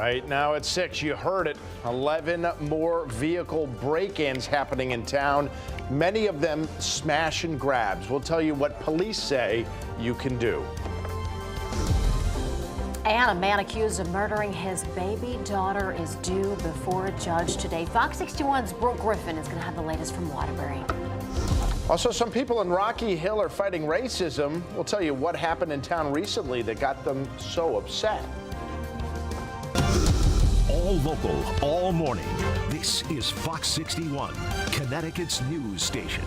Right now at 6, you heard it. 11 more vehicle break-ins happening in town. Many of them smash and grabs. We'll tell you what police say you can do. And a man accused of murdering his baby daughter is due before a judge today. Fox 61's Brooke Griffin is going to have the latest from Waterbury. Also, some people in Rocky Hill are fighting racism. We'll tell you what happened in town recently that got them so upset. All local, all morning. This is Fox 61, Connecticut's news station.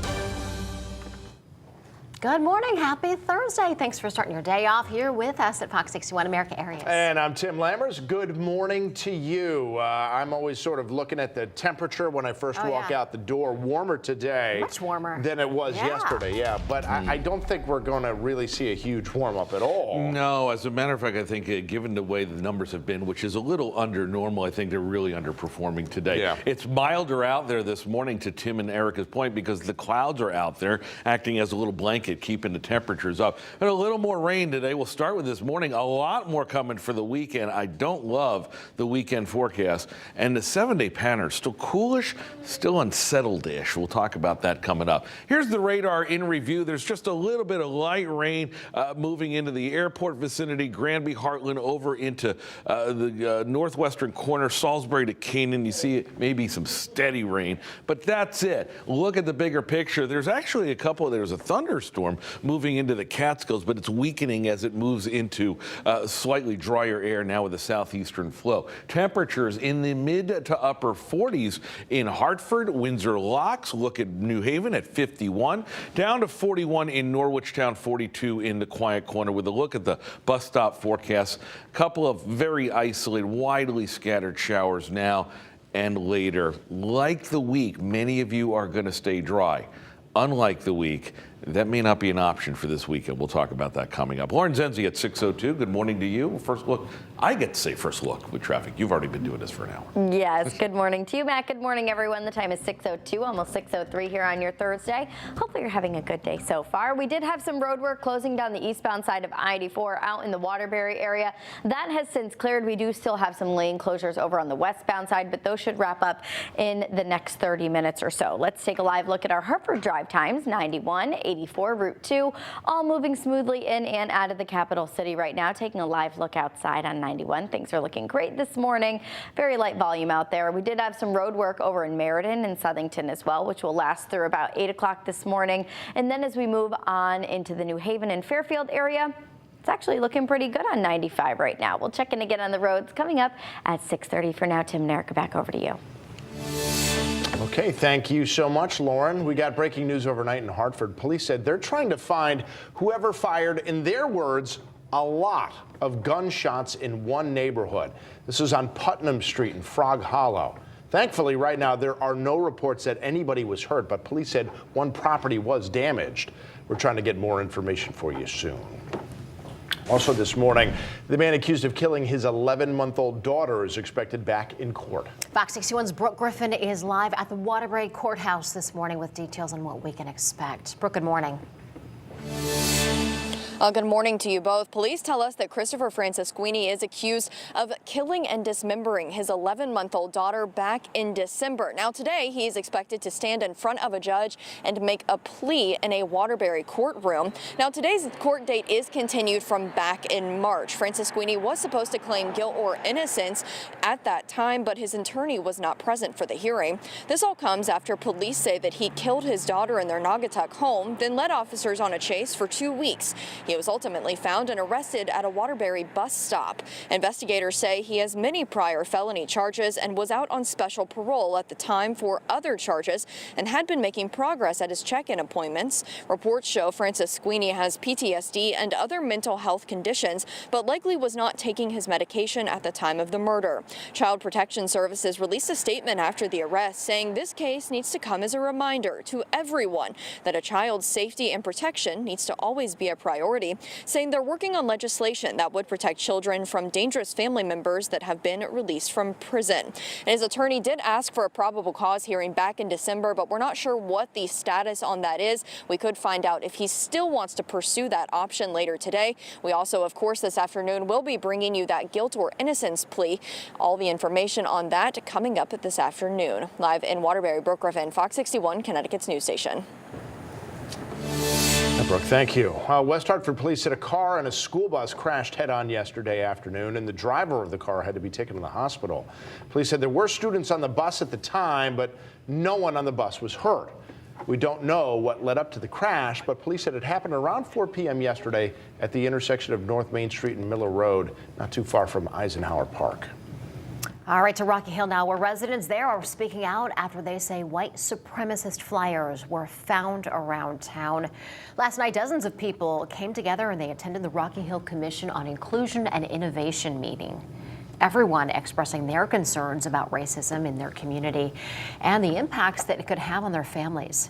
Good morning. Happy Thursday. Thanks for starting your day off here with us at Fox 61 America Areas. And I'm Tim Lammers. Good morning to you. I'm always sort of looking at the temperature when I first walk out the door. Warmer today. Much warmer. Than it was yesterday, But I don't think we're going to really see a huge warm up at all. No, as a matter of fact, I think given the way the numbers have been, which is a little under normal, I think they're really underperforming today. Yeah. It's milder out there this morning, to Tim and Erica's point, because the clouds are out there acting as a little blanket, keeping the temperatures up. And a little more rain today. We'll start with this morning. A lot more coming for the weekend. I don't love the weekend forecast. And the 7-day pattern still coolish, still unsettled-ish. We'll talk about that coming up. Here's the radar in review. There's just a little bit of light rain moving into the airport vicinity, Granby, Heartland, over into the northwestern corner, Salisbury to Canaan. You see maybe some steady rain, but that's it. Look at the bigger picture. There's actually there's a thunderstorm moving into the Catskills, but it's weakening as it moves into slightly drier air now with a southeastern flow. Temperatures in the mid to upper 40s in Hartford, Windsor Locks. Look at New Haven at 51, down to 41 in Norwich Town, 42 in the Quiet Corner. With a look at the bus stop forecast, a couple of very isolated, widely scattered showers now and later. Like the week, many of you are going to stay dry. Unlike the week, that may not be an option for this weekend. We'll talk about that coming up. Lauren Zenzi at 6:02. Good morning to you. First look. I get to say first look with traffic. You've already been doing this for an hour. Yes. Good morning to you, Matt. Good morning, everyone. The time is 6:02, almost 6:03 here on your Thursday. Hopefully you're having a good day so far. We did have some road work closing down the eastbound side of I-84 out in the Waterbury area. That has since cleared. We do still have some lane closures over on the westbound side, but those should wrap up in the next 30 minutes or so. Let's take a live look at our Hartford drive times. 91, 84, Route 2, all moving smoothly in and out of the capital city right now. Taking a live look outside on 91. Things are looking great this morning. Very light volume out there. We did have some road work over in Meriden and Southington as well, which will last through about 8 o'clock this morning. And then as we move on into the New Haven and Fairfield area, it's actually looking pretty good on 95 right now. We'll check in again on the roads coming up at 6:30. For now, Tim and Erica, back over to you. Okay, thank you so much, Lauren. We got breaking news overnight in Hartford. Police said they're trying to find whoever fired, in their words, a lot of gunshots in one neighborhood. This is on Putnam Street in Frog Hollow. Thankfully, right now, there are no reports that anybody was hurt, but police said one property was damaged. We're trying to get more information for you soon. Also this morning, the man accused of killing his 11-month-old daughter is expected back in court. Fox 61's Brooke Griffin is live at the Waterbury Courthouse this morning with details on what we can expect. Brooke, good morning. Good morning to you both. Police tell us that Christopher Francisquini is accused of killing and dismembering his 11-month-old daughter back in December. Now today he is expected to stand in front of a judge and make a plea in a Waterbury courtroom. Now today's court date is continued from back in March. Francisquini was supposed to claim guilt or innocence at that time, but his attorney was not present for the hearing. This all comes after police say that he killed his daughter in their Naugatuck home, then led officers on a chase for 2 weeks. He was ultimately found and arrested at a Waterbury bus stop. Investigators say he has many prior felony charges and was out on special parole at the time for other charges and had been making progress at his check-in appointments. Reports show Francisquini has PTSD and other mental health conditions, but likely was not taking his medication at the time of the murder. Child Protection Services released a statement after the arrest saying this case needs to come as a reminder to everyone that a child's safety and protection needs to always be a priority Authority, saying they're working on legislation that would protect children from dangerous family members that have been released from prison. And his attorney did ask for a probable cause hearing back in December, but we're not sure what the status on that is. We could find out if he still wants to pursue that option later today. We also, of course, this afternoon will be bringing you that guilt or innocence plea. All the information on that coming up this afternoon. Live in Waterbury, Brooke Griffin, Fox 61, Connecticut's news station. Brooke, thank you. West Hartford police said a car and a school bus crashed head-on yesterday afternoon, and the driver of the car had to be taken to the hospital. Police said there were students on the bus at the time, but no one on the bus was hurt. We don't know what led up to the crash, but police said it happened around 4 p.m. yesterday at the intersection of North Main Street and Miller Road, not too far from Eisenhower Park. All right, to Rocky Hill now, where residents there are speaking out after they say white supremacist flyers were found around town. Last night, dozens of people came together and they attended the Rocky Hill Commission on Inclusion and Innovation meeting. Everyone expressing their concerns about racism in their community and the impacts that it could have on their families.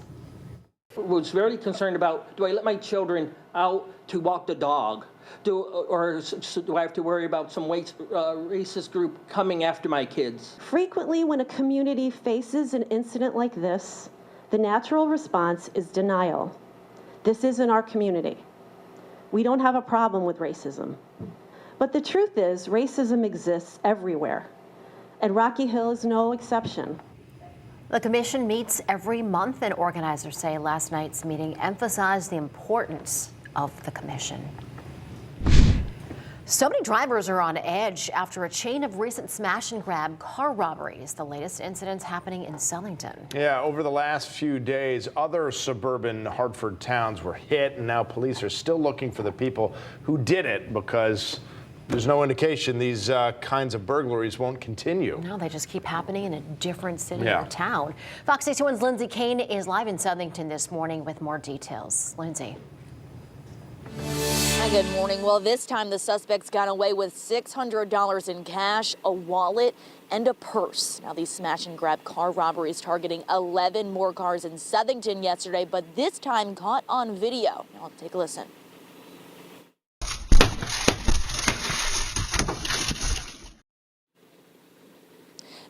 I was very concerned about, do I let my children out to walk the dog? Or do I have to worry about some racist group coming after my kids? Frequently, when a community faces an incident like this, the natural response is denial. This isn't our community. We don't have a problem with racism. But the truth is, racism exists everywhere, and Rocky Hill is no exception. The commission meets every month, and organizers say last night's meeting emphasized the importance of the commission. So many drivers are on edge after a chain of recent smash and grab car robberies. The latest incidents happening in Sellington. Yeah, over the last few days, other suburban Hartford towns were hit, and now police are still looking for the people who did it because there's no indication these kinds of burglaries won't continue. No, they just keep happening in a different city or town. Fox 61's Lindsay Kane is live in Southington this morning with more details. Lindsay. Hi, good morning. Well, this time the suspects got away with $600 in cash, a wallet, and a purse. Now, these smash and grab car robberies targeting 11 more cars in Southington yesterday, but this time caught on video. Now, take a listen.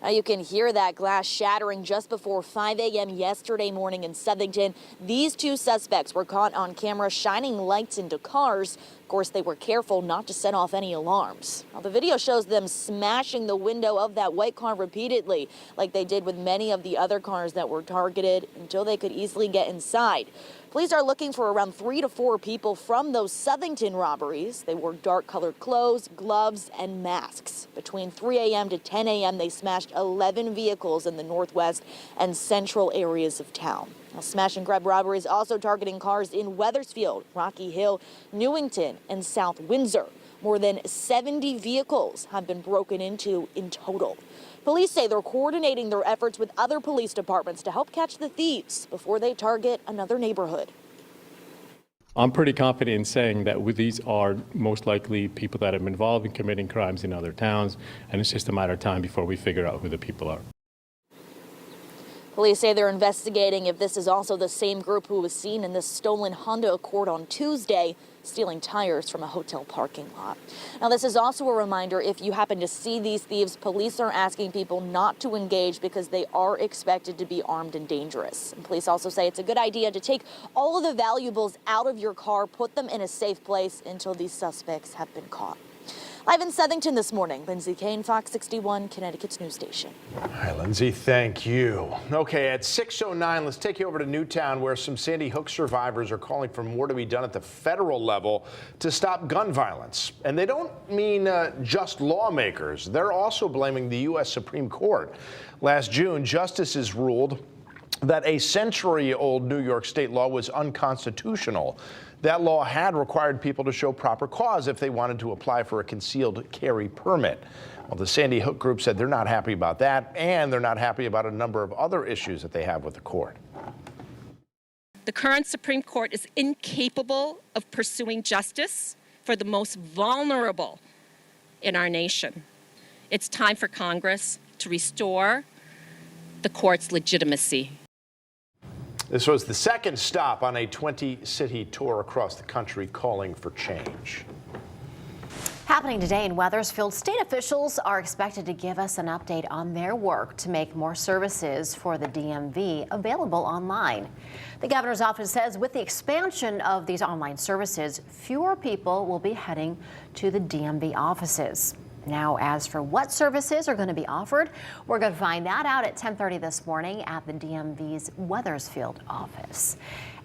Now you can hear that glass shattering just before 5 a.m. yesterday morning in Southington. These two suspects were caught on camera shining lights into cars. Of course, they were careful not to set off any alarms. Now, the video shows them smashing the window of that white car repeatedly, like they did with many of the other cars that were targeted, until they could easily get inside. Police are looking for around 3 to 4 people from those Southington robberies. They wore dark-colored clothes, gloves, and masks. Between 3 a.m. to 10 a.m., they smashed 11 vehicles in the northwest and central areas of town. Now, smash and grab robberies also targeting cars in Wethersfield, Rocky Hill, Newington, and South Windsor. More than 70 vehicles have been broken into in total. Police say they're coordinating their efforts with other police departments to help catch the thieves before they target another neighborhood. I'm pretty confident in saying that these are most likely people that have been involved in committing crimes in other towns, and it's just a matter of time before we figure out who the people are. Police say they're investigating if this is also the same group who was seen in this stolen Honda Accord on Tuesday, stealing tires from a hotel parking lot. Now, this is also a reminder, if you happen to see these thieves, police are asking people not to engage because they are expected to be armed and dangerous. And police also say it's a good idea to take all of the valuables out of your car, put them in a safe place until these suspects have been caught. Live in Southington this morning, Lindsay Kane, Fox 61, Connecticut's news station. Hi, Lindsay. Thank you. Okay, at 6:09, let's take you over to Newtown, where some Sandy Hook survivors are calling for more to be done at the federal level to stop gun violence. And they don't mean just lawmakers. They're also blaming the U.S. Supreme Court. Last June, justices ruled that a century-old New York state law was unconstitutional. That law had required people to show proper cause if they wanted to apply for a concealed carry permit. Well, the Sandy Hook group said they're not happy about that, and they're not happy about a number of other issues that they have with the court. The current Supreme Court is incapable of pursuing justice for the most vulnerable in our nation. It's time for Congress to restore the court's legitimacy. This was the second stop on a 20-city tour across the country calling for change. Happening today in Wethersfield, state officials are expected to give us an update on their work to make more services for the DMV available online. The governor's office says with the expansion of these online services, fewer people will be heading to the DMV offices. Now, as for what services are going to be offered, we're going to find that out at 10:30 this morning at the DMV's Wethersfield office.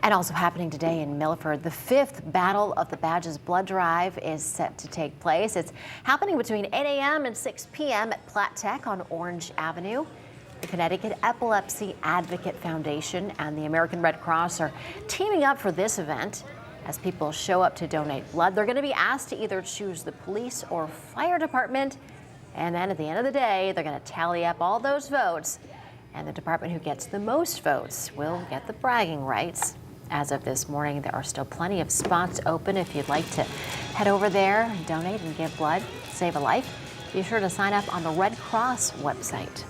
And also happening today in Milford, the 5th Battle of the Badges blood drive is set to take place. It's happening between 8 a.m. and 6 p.m. at Platt Tech on Orange Avenue. The Connecticut Epilepsy Advocate Foundation and the American Red Cross are teaming up for this event. As people show up to donate blood, they're going to be asked to either choose the police or fire department. And then at the end of the day, they're going to tally up all those votes. And the department who gets the most votes will get the bragging rights. As of this morning, there are still plenty of spots open if you'd like to head over there and donate and give blood, save a life. Be sure to sign up on the Red Cross website.